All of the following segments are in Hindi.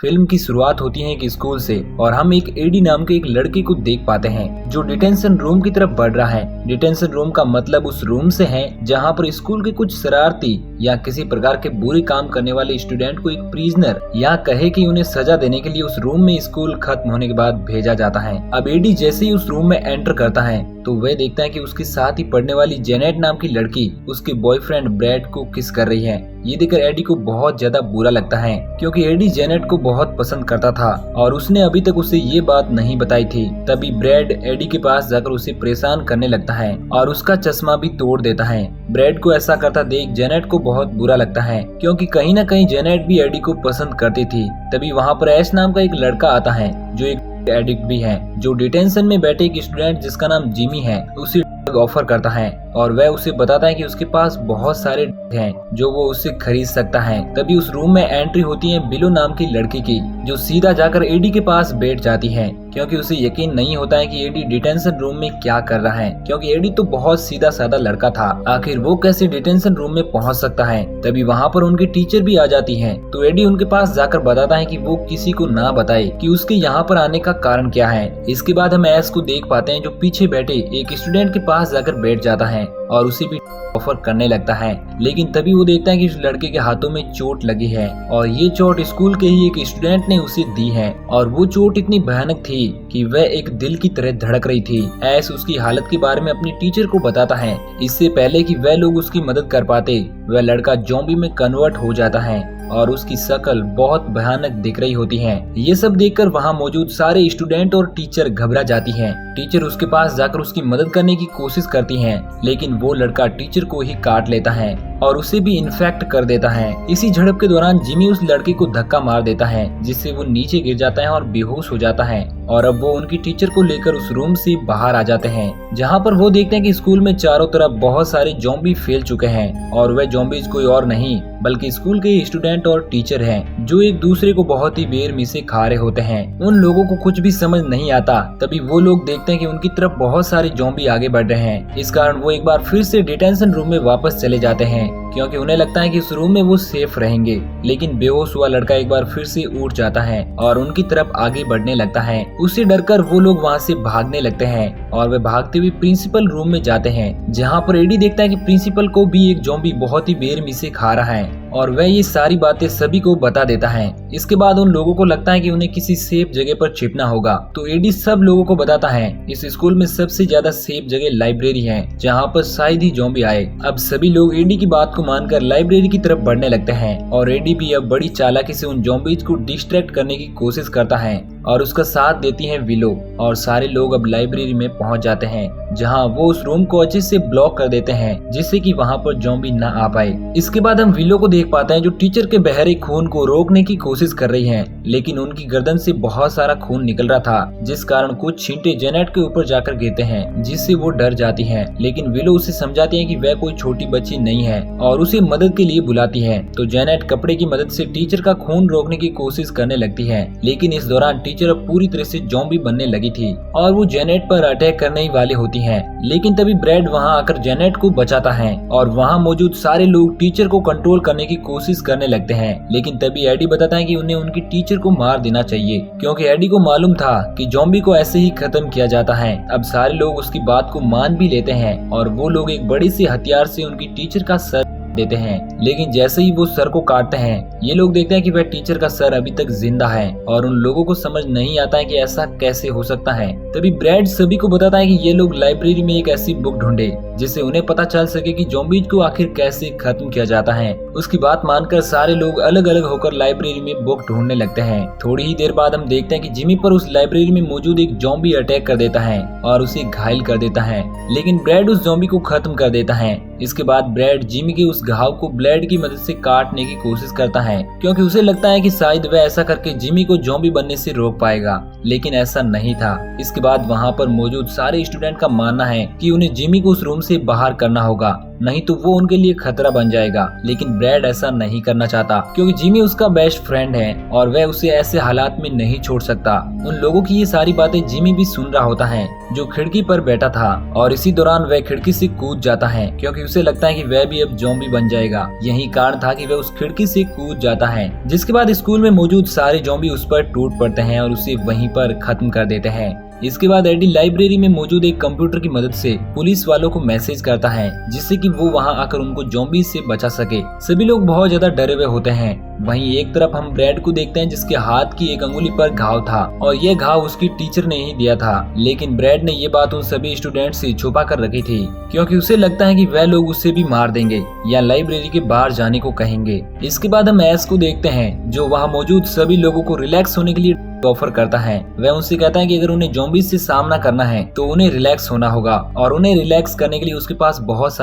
फिल्म की शुरुआत होती है एक स्कूल से और हम एक एडी नाम के एक लड़के को देख पाते हैं जो डिटेंशन रूम की तरफ बढ़ रहा है। डिटेंशन रूम का मतलब उस रूम से है जहां पर स्कूल के कुछ शरारती या किसी प्रकार के बुरे काम करने वाले स्टूडेंट को एक प्रिजनर या कहे कि उन्हें सजा देने के लिए उस रूम में स्कूल खत्म होने के बाद भेजा जाता है। अब एडी जैसे ही उस रूम में एंटर करता है तो वह देखता है कि उसके साथ ही पढ़ने वाली जेनेट नाम की लड़की उसके बॉयफ्रेंड ब्रैड को किस कर रही है। ये देखकर एडी को बहुत ज्यादा बुरा लगता है क्योंकि एडी जेनेट को बहुत पसंद करता था और उसने अभी तक उसे ये बात नहीं बताई थी। तभी ब्रैड एडी के पास जाकर उसे परेशान करने लगता है और उसका चश्मा भी तोड़ देता है। ब्रैड को ऐसा करता देख जेनेट को बहुत बुरा लगता है क्योंकि कहीं न कहीं जेनेट भी एडी को पसंद करती थी। तभी वहाँ पर ऐश नाम का एक लड़का आता है जो एक एडिक्ट भी है, जो डिटेंशन में बैठे एक स्टूडेंट जिसका नाम जिमी है उसे ऑफर करता है और वह उसे बताता है कि उसके पास बहुत सारे हैं जो वो उससे खरीद सकता है। तभी उस रूम में एंट्री होती है बिलो नाम की लड़की की, जो सीधा जाकर एडी के पास बैठ जाती है क्योंकि उसे यकीन नहीं होता है कि एडी डिटेंशन रूम में क्या कर रहा है, क्योंकि एडी तो बहुत सीधा साधा लड़का था, आखिर वो कैसे डिटेंशन रूम में पहुंच सकता है। तभी वहाँ पर उनकी टीचर भी आ जाती है तो एडी उनके पास जाकर बताता है कि वो किसी को ना बताए कि उसके यहाँ पर आने का कारण क्या है। इसके बाद हम ऐश को देख पाते हैं जो पीछे बैठे एक स्टूडेंट के पास जाकर बैठ जाता है और उसे भी ऑफर करने लगता है। लेकिन तभी वो देखता है कि उस लड़के के हाथों में चोट लगी है और ये चोट स्कूल के ही एक स्टूडेंट ने उसे दी है और वो चोट इतनी भयानक थी कि वह एक दिल की तरह धड़क रही थी। ऐश उसकी हालत के बारे में अपनी टीचर को बताता है। इससे पहले कि वह लोग उसकी मदद कर पाते वह लड़का ज़ॉम्बी में कन्वर्ट हो जाता है और उसकी शक्ल बहुत भयानक दिख रही होती है। ये सब देखकर वहाँ मौजूद सारे स्टूडेंट और टीचर घबरा जाती हैं। टीचर उसके पास जाकर उसकी मदद करने की कोशिश करती हैं, लेकिन वो लड़का टीचर को ही काट लेता है और उसे भी इन्फेक्ट कर देता है। इसी झड़प के दौरान जिमी उस लड़के को धक्का मार देता है जिससे वो नीचे गिर जाता है और बेहोश हो जाता है और अब वो उनकी टीचर को लेकर उस रूम से बाहर आ जाते हैं, जहाँ पर वो देखते हैं कि स्कूल में चारों तरफ बहुत सारे ज़ॉम्बी फैल चुके हैं और वह ज़ॉम्बीज कोई और नहीं बल्कि स्कूल के स्टूडेंट और टीचर हैं जो एक दूसरे को बहुत ही बेरहमी खा रहे होते हैं। उन लोगों को कुछ भी समझ नहीं आता। तभी वो लोग देखते हैं कि उनकी तरफ बहुत सारे ज़ॉम्बी आगे बढ़ रहे हैं। इस कारण वो एक बार फिर से डिटेंशन रूम में वापस चले जाते हैं क्योंकि उन्हें लगता है कि इस रूम में वो सेफ रहेंगे। लेकिन बेहोश हुआ लड़का एक बार फिर से उठ जाता है और उनकी तरफ आगे बढ़ने लगता है। उससे डरकर वो लोग वहाँ से भागने लगते हैं और वे भागते हुए प्रिंसिपल रूम में जाते हैं, जहाँ पर एडी देखता है कि प्रिंसिपल को भी एक ज़ॉम्बी बहुत ही बेरहमी से खा रहा है और वह ये सारी बातें सभी को बता देता है। इसके बाद उन लोगों को लगता है कि उन्हें किसी सेफ जगह पर छिपना होगा तो एडी सब लोगों को बताता है इस स्कूल में सबसे ज्यादा सेफ जगह लाइब्रेरी है जहाँ पर शायद ही ज़ॉम्बी आए। अब सभी लोग एडी की बात को मानकर लाइब्रेरी की तरफ बढ़ने लगते हैं और एडी भी अब बड़ी चालाकी से उन ज़ॉम्बीज को डिस्ट्रैक्ट करने की कोशिश करता है और उसका साथ देती है विलो और सारे लोग अब लाइब्रेरी में पहुंच जाते हैं, जहां वो उस रूम को अच्छे से ब्लॉक कर देते हैं जिससे कि वहां पर ज़ॉम्बी ना आ पाए। इसके बाद हम विलो को देख पाते हैं जो टीचर के बहरे खून को रोकने की कोशिश कर रही है, लेकिन उनकी गर्दन से बहुत सारा खून निकल रहा था जिस कारण कुछ छींटे जेनेट के ऊपर जाकर गिरते हैं जिससे वो डर जाती है। लेकिन विलो उसे समझाती है कि वह कोई छोटी बच्ची नहीं है और उसे मदद के लिए बुलाती है। तो जेनेट कपड़े की मदद से टीचर का खून रोकने की कोशिश करने लगती है, लेकिन इस दौरान टीचर अब पूरी तरह से ज़ॉम्बी बनने लगी थी और वो जेनेट पर अटैक करने ही वाली होती है। लेकिन तभी ब्रैड वहां आकर जेनेट को बचाता है और वहां मौजूद सारे लोग टीचर को कंट्रोल करने की कोशिश करने लगते हैं। लेकिन तभी एडी बताता है कि उन्हें उनकी टीचर को मार देना चाहिए क्योंकि एडी को मालूम था कि ज़ॉम्बी को ऐसे ही खत्म किया जाता है। अब सारे लोग उसकी बात को मान भी लेते हैं और वो लोग एक बड़ी सी हथियार से उनकी टीचर का सर देते हैं। लेकिन जैसे ही वो सर को काटते हैं ये लोग देखते हैं कि वह टीचर का सर अभी तक जिंदा है और उन लोगों को समझ नहीं आता है कि ऐसा कैसे हो सकता है। तभी ब्रैड सभी को बताता है कि ये लोग लाइब्रेरी में एक ऐसी बुक ढूंढे जिससे उन्हें पता चल सके कि ज़ॉम्बीज को आखिर कैसे खत्म किया जाता है। उसकी बात मानकर सारे लोग अलग अलग होकर लाइब्रेरी में बुक ढूंढने लगते हैं। थोड़ी ही देर बाद हम देखते हैं कि जिमी पर उस लाइब्रेरी में मौजूद एक ज़ॉम्बी अटैक कर देता है और उसे घायल कर देता है, लेकिन ब्रैड उस ज़ॉम्बी को खत्म कर देता है। इसके बाद ब्रैड जिमी के उस घाव को ब्लेड की मदद से काटने की कोशिश करता है क्योंकि उसे लगता है कि शायद वह ऐसा करके जिमी को ज़ॉम्बी बनने से रोक पाएगा, लेकिन ऐसा नहीं था। इसके बाद वहाँ पर मौजूद सारे स्टूडेंट का मानना है कि उन्हें जिमी को उस रूम उसे बाहर करना होगा, नहीं तो वो उनके लिए खतरा बन जाएगा। लेकिन ब्रैड ऐसा नहीं करना चाहता क्योंकि जिमी उसका बेस्ट फ्रेंड है और वह उसे ऐसे हालात में नहीं छोड़ सकता। उन लोगों की ये सारी बातें जिमी भी सुन रहा होता है जो खिड़की पर बैठा था, और इसी दौरान वह खिड़की से कूद जाता है क्योंकि उसे लगता है कि वह भी अब ज़ॉम्बी बन जाएगा। यही कारण था कि वह उस खिड़की से कूद जाता है, जिसके बाद स्कूल में मौजूद सारे ज़ॉम्बी उस पर टूट पड़ते हैं और उसे वहीं पर खत्म कर देते हैं। इसके बाद एडी लाइब्रेरी में मौजूद एक कंप्यूटर की मदद से पुलिस वालों को मैसेज करता है जिससे कि वो वहां आकर उनको ज़ॉम्बी से बचा सके। सभी लोग बहुत ज्यादा डरे हुए होते हैं। वहीं एक तरफ हम ब्रैड को देखते हैं जिसके हाथ की एक अंगुली पर घाव था और ये घाव उसकी टीचर ने ही दिया था, लेकिन ब्रैड ने ये बात उन सभी स्टूडेंट से छुपा कर रखी थी क्योंकि उसे लगता है कि वह लोग उसे भी मार देंगे या लाइब्रेरी के बाहर जाने को कहेंगे। इसके बाद हम एस को देखते हैं जो वहाँ मौजूद सभी लोगों को रिलैक्स होने के लिए ऑफर करता है। वह उनसे कहता है कि अगर उन्हें ज़ॉम्बी से सामना करना है तो उन्हें रिलैक्स होना होगा, और उन्हें रिलैक्स करने के लिए उसके पास बहुत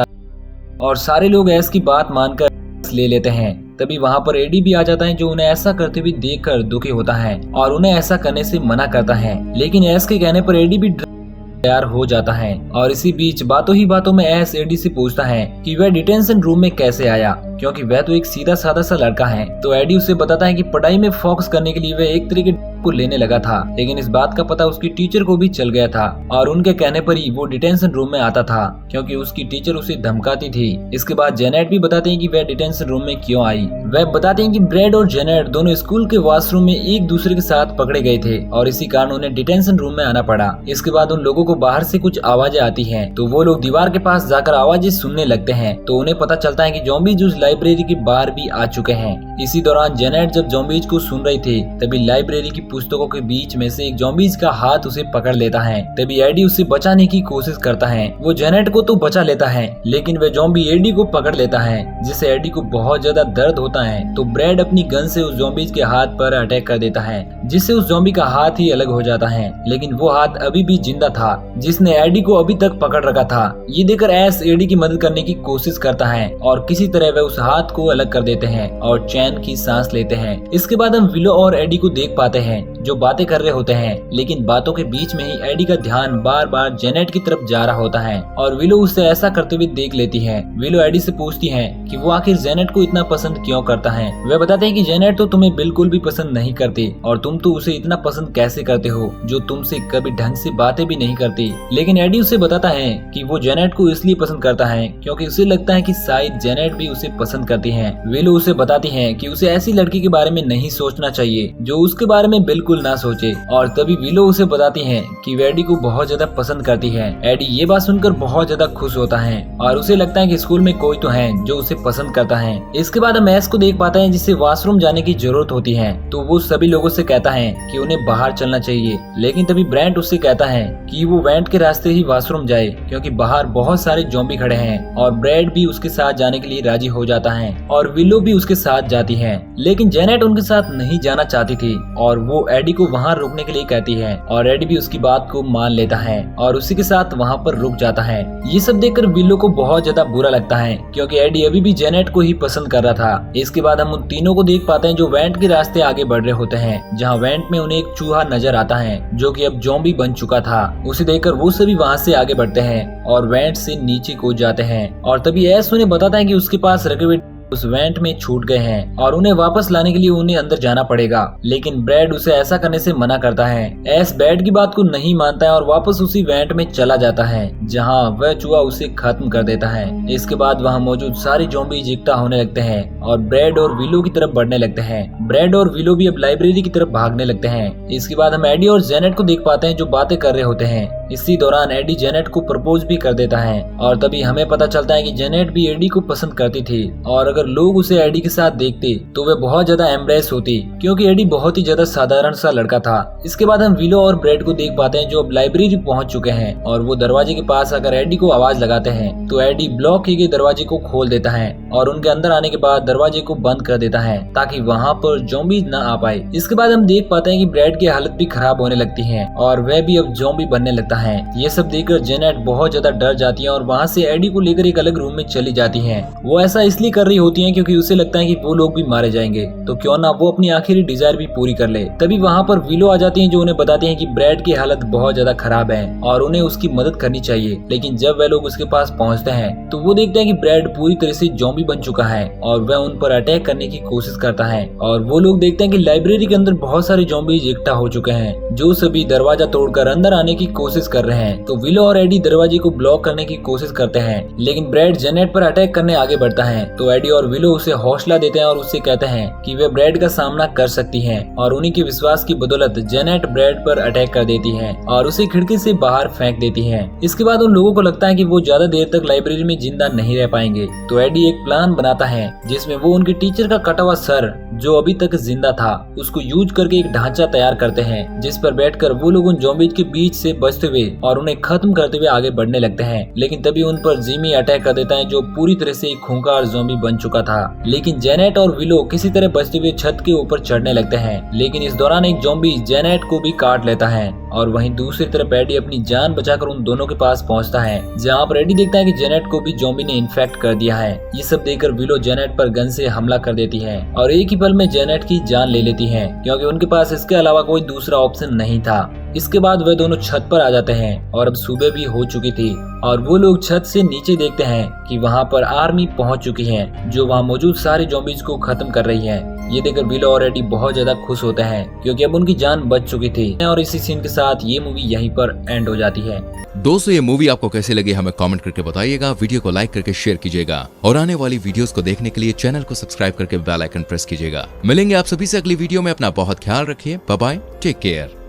सारे लोग एस की बात मानकर ले लेते हैं। तभी वहाँ पर एडी भी आ जाता है जो उन्हें ऐसा करते हुए देखकर दुखी होता है और उन्हें ऐसा करने से मना करता है, लेकिन एस के कहने पर एडी भी तैयार हो जाता है। और इसी बीच बातों ही बातों में एस एडी से पूछता है कि वह डिटेंशन रूम में कैसे आया, क्योंकि वह तो एक सीधा साधा सा लड़का है। तो एडी उसे बताता है कि पढ़ाई में फोकस करने के लिए वह एक तरीके को लेने लगा था, लेकिन इस बात का पता उसकी टीचर को भी चल गया था और उनके कहने पर ही वो डिटेंशन रूम में आता था क्योंकि उसकी टीचर उसे धमकाती थी। इसके बाद जेनेट भी बताते हैं कि वह डिटेंशन रूम में क्यों आई। वह बताते हैं कि ब्रैड और जेनेट दोनों स्कूल के वॉशरूम में एक दूसरे के साथ पकड़े गए थे और इसी कारण उन्हें डिटेंशन रूम में आना पड़ा। इसके बाद उन लोगों को बाहर से कुछ आवाजें आती हैं, तो वो लोग दीवार के पास जाकर आवाजें सुनने लगते हैं, तो उन्हें पता चलता है कि ज़ॉम्बीज उस लाइब्रेरी के बाहर भी आ चुके हैं। इसी दौरान जेनेट जब ज़ॉम्बीज को सुन रही थी तभी लाइब्रेरी की पुस्तकों के बीच में से एक ज़ॉम्बीज का हाथ उसे पकड़ लेता है। तभी एडी उसे बचाने की कोशिश करता है। वो जेनेट को तो बचा लेता है लेकिन वह ज़ॉम्बी एडी को पकड़ लेता है जिससे एडी को बहुत ज्यादा दर्द होता है। तो ब्रैड अपनी गन से उस ज़ॉम्बीज के हाथ पर अटैक कर देता है जिससे उस ज़ॉम्बी का हाथ ही अलग हो जाता है, लेकिन वो हाथ अभी भी जिंदा था जिसने एडी को अभी तक पकड़ रखा था। ये देखकर एस एडी की मदद करने की कोशिश करता है और किसी तरह वह उस हाथ को अलग कर देते हैं और चैन की सांस लेते हैं। इसके बाद हम विलो और एडी को देख पाते हैं जो बातें कर रहे होते हैं, लेकिन बातों के बीच में ही एडी का ध्यान बार बार जेनेट की तरफ जा रहा होता है और विलो उसे ऐसा करते हुए देख लेती है। विलो एडी से पूछती है कि वो आखिर जेनेट को इतना पसंद क्यों करता है। वह बताते हैं कि जेनेट तो तुम्हें बिल्कुल भी पसंद नहीं करती और तुम तो उसे इतना पसंद कैसे करते हो जो तुमसे कभी ढंग से बातें भी नहीं करती। लेकिन एडी उसे बताता है कि वो जेनेट को इसलिए पसंद करता है क्योंकि उसे लगता है कि शायद जेनेट भी उसे पसंद करती है। विलो उसे बताती है कि उसे ऐसी लड़की के बारे में नहीं सोचना चाहिए जो उसके बारे में बिल्कुल ना सोचे, और तभी विलो उसे बताती है कि वो एडी को बहुत ज्यादा पसंद करती है। एडी ये बात सुनकर बहुत ज्यादा खुश होता है और उसे लगता है कि स्कूल में कोई तो है जो उसे पसंद करता है। इसके बाद हम एस को देख पाते हैं जिसे वॉशरूम जाने की जरूरत होती है, तो वो सभी लोगों से कहता है कि उन्हें बाहर चलना चाहिए, लेकिन तभी ब्रैंड उससे कहता है कि वो वेंट के रास्ते ही वॉशरूम जाए क्योंकि बाहर बहुत सारे ज़ॉम्बी खड़े हैं, और ब्रैड भी उसके साथ जाने के लिए राजी हो जाता है और विलो भी उसके साथ जाती है। लेकिन जेनेट उनके साथ नहीं जाना चाहती थी और वो एडी को वहाँ रुकने के लिए कहती है और एडी भी उसकी बात को मान लेता है और उसी के साथ वहाँ पर रुक जाता है। ये सब देखकर विलो को बहुत ज्यादा बुरा लगता है क्योंकि एडी अभी भी जेनेट को ही पसंद कर रहा था। इसके बाद हम उन तीनों को देख पाते हैं जो वेंट के रास्ते आगे बढ़ रहे होते हैं, जहाँ वेंट में उन्हें एक चूहा नजर आता है जो कि अब ज़ॉम्बी बन चुका था। उसे देखकर वो सभी वहाँ से आगे बढ़ते हैं और वेंट से नीचे कूद जाते हैं, और तभी एस उन्हें बताता है कि उसके पास रखे हुए उस वेंट में छूट गए हैं और उन्हें वापस लाने के लिए उन्हें अंदर जाना पड़ेगा, लेकिन ब्रैड उसे ऐसा करने से मना करता है। एस ब्रैड की बात को नहीं मानता है और वापस उसी वेंट में चला जाता है जहां वह चूहा उसे खत्म कर देता है। इसके बाद वहां मौजूद सारे ज़ॉम्बी इकट्ठा होने लगते हैं और ब्रैड और विलो की तरफ बढ़ने लगते हैं। ब्रैड और विलो भी अब लाइब्रेरी की तरफ भागने लगते हैं। इसके बाद हम एडी और जेनेट को देख पाते हैं जो बातें कर रहे होते हैं। इसी दौरान एडी जेनेट को प्रपोज भी कर देता है और तभी हमें पता चलता है कि जेनेट भी एडी को पसंद करती थी और अगर लोग उसे एडी के साथ देखते तो वे बहुत ज्यादा एम्ब्रेस होती क्योंकि एडी बहुत ही ज्यादा साधारण सा लड़का था। इसके बाद हम विलो और ब्रैड को देख पाते हैं जो अब लाइब्रेरी पहुंच चुके हैं और वो दरवाजे के पास आकर एडी को आवाज लगाते हैं, तो एडी ब्लॉक किए गए दरवाजे को खोल देता है और उनके अंदर आने के बाद दरवाजे को बंद कर देता है ताकि वहाँ पर ज़ॉम्बी न आ पाए। इसके बाद हम देख पाते हैं कि ब्रैड की हालत भी खराब होने लगती है और वह भी अब ज़ॉम्बी बनने लगता है। ये सब देखकर जेनेट बहुत ज्यादा डर जाती है और वहाँ से एडी को लेकर एक अलग रूम में चली जाती है। वो ऐसा इसलिए कर रही होती है क्योंकि उसे लगता है कि वो लोग भी मारे जाएंगे, तो क्यों ना वो अपनी आखिरी डिजायर भी पूरी कर ले। तभी वहाँ पर विलो आ जाती है जो उन्हें बताते हैं कि ब्रैड की हालत बहुत ज्यादा खराब है और उन्हें उसकी मदद करनी चाहिए। लेकिन जब वे लोग उसके पास पहुँचते हैं तो वो देखते हैं कि ब्रैड पूरी तरह से ज़ॉम्बी बन चुका है और वह उन पर अटैक करने की कोशिश करता है। और वो लोग देखते हैं कि लाइब्रेरी के अंदर बहुत सारे ज़ॉम्बीज इकट्ठा हो चुके हैं जो सभी दरवाजा तोड़कर अंदर आने की कोशिश कर रहे हैं। तो विलो और एडी दरवाजे को ब्लॉक करने की कोशिश करते हैं, लेकिन ब्रैड जेनेट पर अटैक करने आगे बढ़ता है। तो एडी और विलो उसे हौसला देते हैं और उससे कहते हैं कि वे ब्रैड का सामना कर सकती हैं और उन्हीं के विश्वास की बदौलत जेनेट ब्रैड पर अटैक कर देती है और उसे खिड़की से बाहर फेंक देती है। इसके बाद उन लोगों को लगता है कि वो ज्यादा देर तक लाइब्रेरी में जिंदा नहीं रह पाएंगे। तो एडी एक प्लान बनाता है जिसमें वो उनके टीचर का कटा हुआ सर जो अभी तक जिंदा था उसको यूज करके एक ढांचा तैयार करते हैं जिस पर बैठकर वो लोग उन ज़ॉम्बीज के बीच से बचते हुए और उन्हें खत्म करते हुए आगे बढ़ने लगते हैं। लेकिन तभी उन पर जिमी अटैक कर देता है जो पूरी तरह से एक खूंखार ज़ॉम्बी बन चुका था। लेकिन जेनेट और विलो किसी तरह बचते हुए छत के ऊपर चढ़ने लगते हैं, लेकिन इस दौरान एक ज़ॉम्बी जेनेट को भी काट लेता है और वहीं दूसरी तरफ एडी अपनी जान बचाकर उन दोनों के पास पहुंचता है, जहां पर एडी देखता है कि जेनेट को भी ज़ॉम्बी ने इन्फेक्ट कर दिया है। ये सब देखकर विलो जेनेट पर गन से हमला कर देती है और एक ही पल में जेनेट की जान ले लेती है क्योंकि उनके पास इसके अलावा कोई दूसरा ऑप्शन नहीं था। इसके बाद वे दोनों छत पर आ जाते हैं और अब सुबह भी हो चुकी थी और वो लोग छत से नीचे देखते हैं कि वहाँ पर आर्मी पहुँच चुकी है जो वहाँ मौजूद सारे ज़ॉम्बीज को खत्म कर रही है। ये देखकर विलो और एडी बहुत ज्यादा खुश होते हैं क्योंकि अब उनकी जान बच चुकी थी। और इसी सीन के साथ ये मूवी यहीं पर एंड हो जाती है। दोस्तों ये मूवी आपको कैसी लगी हमें कमेंट करके बताइएगा, वीडियो को लाइक करके शेयर कीजिएगा और आने वाली वीडियोस को देखने के लिए चैनल को सब्सक्राइब करके बेल आइकन प्रेस कीजिएगा। मिलेंगे आप सभी से अगली वीडियो में। अपना बहुत ख्याल रखिए। Bye bye, take care.